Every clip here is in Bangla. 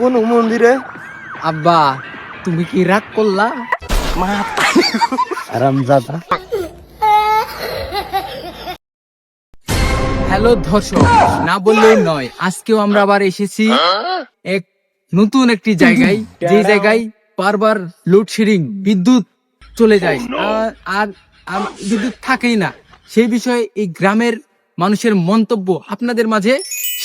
কোন মন্দিরে? আব্বা তুমি কি রাগ করলা? আরামজাদা। হ্যালো দর্শক, না বললেই নয়, আজকেও আমরা আবার এসেছি এক নতুন একটি জায়গায়, যে জায়গায় বারবার লোডশেডিং, বিদ্যুৎ চলে যায় আর আর বিদ্যুৎ থাকেই না। সেই বিষয়ে এই গ্রামের মানুষের মন্তব্য আপনাদের মাঝে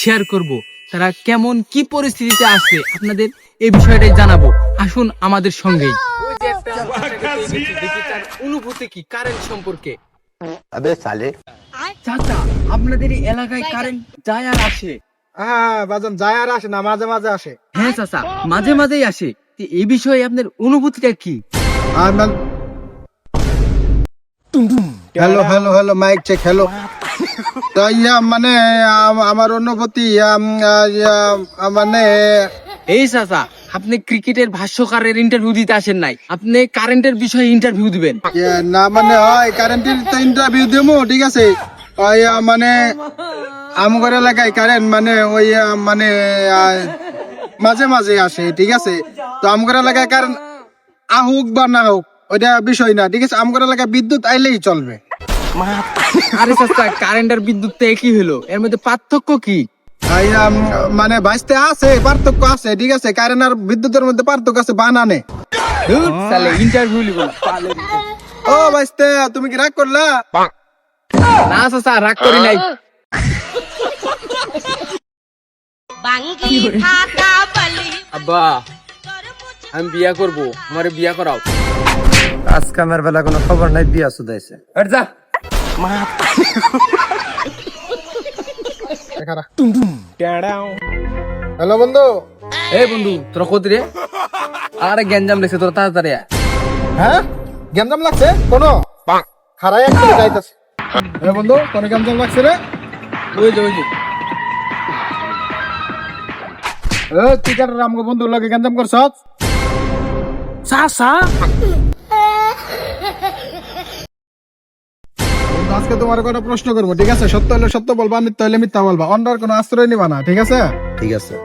শেয়ার করব। তারা কেমন কি পরিস্থিতিতে আছে আপনাদের এই বিষয়টাই জানাবো। আসুন আমাদের সঙ্গেই। ওই যে একটা বাচ্চাকে দেখি, তার অনুভূতি কি কারেন্ট সম্পর্কে। আবে সালে, চাচা, আপনাদের এই এলাকায় কারেন্ট যায় আর আসে? হ্যাঁ বাজান, যায় আর আসে না, মাঝে মাঝে আসে। হ্যাঁ চাচা, মাঝে মাঝেই আসে। তো এই বিষয়ে আপনার অনুভূতিটা কি? Hello hello hello, mike check. Hello. তো মানে আমার অনুভূতি মানে এই চাচা, আপনি ক্রিকেটের ভাষ্যকারের ইন্টারভিউ দিতে আসেন নাই, আপনি কারেন্টের বিষয়ে ইন্টারভিউ দিবেন। না মানে হয় কারেন্টের তো ইন্টারভিউ দেবো, ঠিক আছে। ওই মানে আমার এলাকায় কারেন্ট মানে ওই মানে মাঝে মাঝে আসে, ঠিক আছে। তো আমার এলাকায় কারেন্ট আহুক বা না হোক ওইটা বিষয় না, ঠিক আছে। আমার এলাকায় বিদ্যুৎ আইলেই চলবে। আরে চাচা, কারেন্ট আর বিদ্যুৎ তো একই হলো, এর মধ্যে পার্থক্য কি? মানে বাঁচতে আছে, পার্থক্য আছে, ঠিক আছে। কারেন্ট আর বিদ্যুতের মধ্যে পার্থক্য আছে বানানে। ইন্টারভিউ লিব ও বাঁচতে, তুমি কি রাগ করলা? না চাচা, রাগ করি নাই। আব্বা, আমি বিয়া করব, আমারে বিয়া করাও। আজ কামের বেলা কোনো খবর নাই, বিয়া সুদাইছে। যা। হ্যালো বন্ধু। এই বন্ধু, তোরা কত রে? আরে গ্যাঞ্জাম লেগেছে, তোরা তাড়াতাড়ি আয়। হ্যাঁ গ্যাঞ্জাম লাগছে কোনো? খারাই একটা যাইতাছে। হ্যাঁ বন্ধু, কোন গ্যাঞ্জাম লাগছে রে? ওই যে ওই যে তুই কাটার আমাকে বন্ধুর লাগে গ্যাঞ্জাম করছ? চাচা, আজকে তোমার কোনো প্রশ্ন করবো, ঠিক আছে। সত্য হলে সত্য বলবা, মিথ্যা হলে মিথ্যা বলবা। অন্যের কোনো আশ্রয় নিবা না, ঠিক আছে। ঠিক আছে।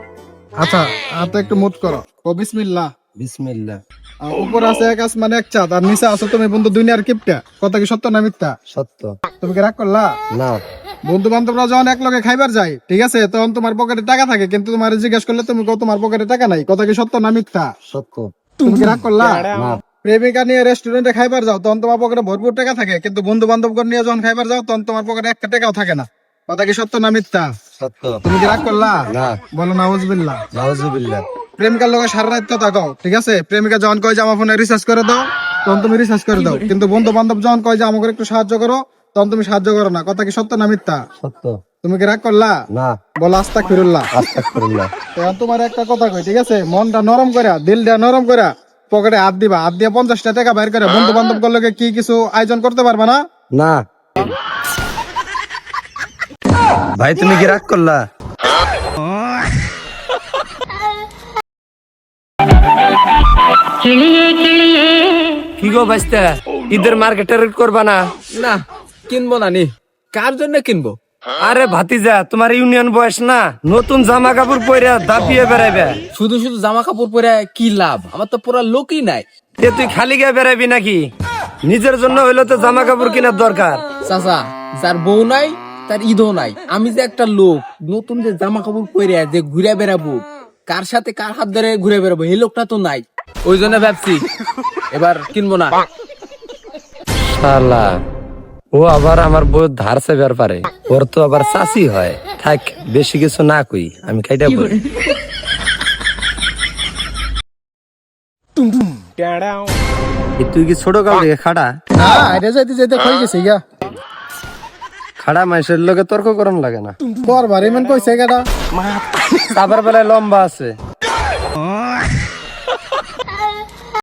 আচ্ছা, হাতে একটু মুট করো। ও বিসমিল্লাহ। বিসমিল্লাহ। উপর আছে এক আসমানে এক চাঁদ, আর নিচে আছে তুমি বন্ধু দুনিয়ার কিপটা। কথা কি সত্য না মিথ্যা? সত্য। তুমি কি রাগ করলা? না। বন্ধু বান্ধবরা যখন এক লগে খাইবার যায়, ঠিক আছে, তখন তোমার পকেটে টাকা থাকে, কিন্তু তোমার জিজ্ঞেস করলে তুমি কও তোমার পকেটে টাকা নাই। কথা কি সত্য না মিথ্যা? সত্য। তুমি কি রাগ করলা? না। প্রেমিকা নিয়ে রেস্টুরেন্টে খাইবার যাও, তখন তোমার পকেটে ভরপুর টাকা থাকে, কিন্তু বন্ধু বান্ধব নিয়ে যখন খাইবার যাও, তখন তোমার পকেটে একটা টাকাও থাকে না। কথা কি সত্য না মিথ্যা? সত্য। তুমি কি রাগ করলা? না। বলো নাউজুবিল্লাহ। নাউজুবিল্লাহ। প্রেমিকার লগে সারা রাত কথা কও, ঠিক আছে। প্রেমিকা যখন কয় যে আমার ফোনে রিচার্জ করে দাও, তখন তুমি রিচার্জ করে দাও, কিন্তু বন্ধু বান্ধব যখন কয় যে আমাকে একটু সাহায্য করো, তখন তুমি সাহায্য করো না। কথা কি সত্য না মিথ্যা? সত্য। তুমি কি রাগ করলা? না। বলো আস্তাগফিরুল্লাহ। আস্তাগফিরুল্লাহ। এখন তোমার একটা কথা কই, ঠিক আছে। মনটা নরম করে, দিলটা নরম করে পকেটে হাত দিবা। হাত দিয়ে 50টা টাকা বাইর করে বন্ধু বান্ধব লগে কি কিছু আয়োজন করতে পারবা না? না। ভাই তুমি কি রাগ করলা? কি গো বাইস্তা, ঈদের মার্কেটে রেট করবা না? না, কিনবো না। নি কার জন্য কিনবো? আরে ভাতিজা, তোমার ইউনিয়ন বয়স না, নতুন জামা কাপড় পরে দাপিয়ে বেড়াইবে। শুধু শুধু জামা কাপড় পরে কি লাভ? আমার তো পুরা লোকই নাই। এ তুই খালি গায়ে বেড়াবি নাকি? নিজের জন্য হইলো তো জামা কাপড় কেনার দরকার। চাচা, যার বউ নাই তার ঈদও নাই। আমি যে একটা লোক, নতুন যে জামা কাপড় পরে যে ঘুরে বেড়াবো, কার সাথে কার হাত ধরে ঘুরে বেড়াবো, এই লোকটা তো নাই। ওই জন্য ভাবছি এবার কিনবো না। শালা, ও আবার আমার বউ ধার চাইবার পারে। ওর তো আবার চাষি হয়। থাক, বেশি কিছু না কই, আমি খাইটা বলি। তুই কি ছোট কাল থেকে খাড়া? না, এটা যাইতে যাইতে কই গেছে গা। খাড়া মানুষের লোকে তর্ক করন লাগে না। করবার এমন কইছে গাটা। চাপার বেলায় লম্বা আছে,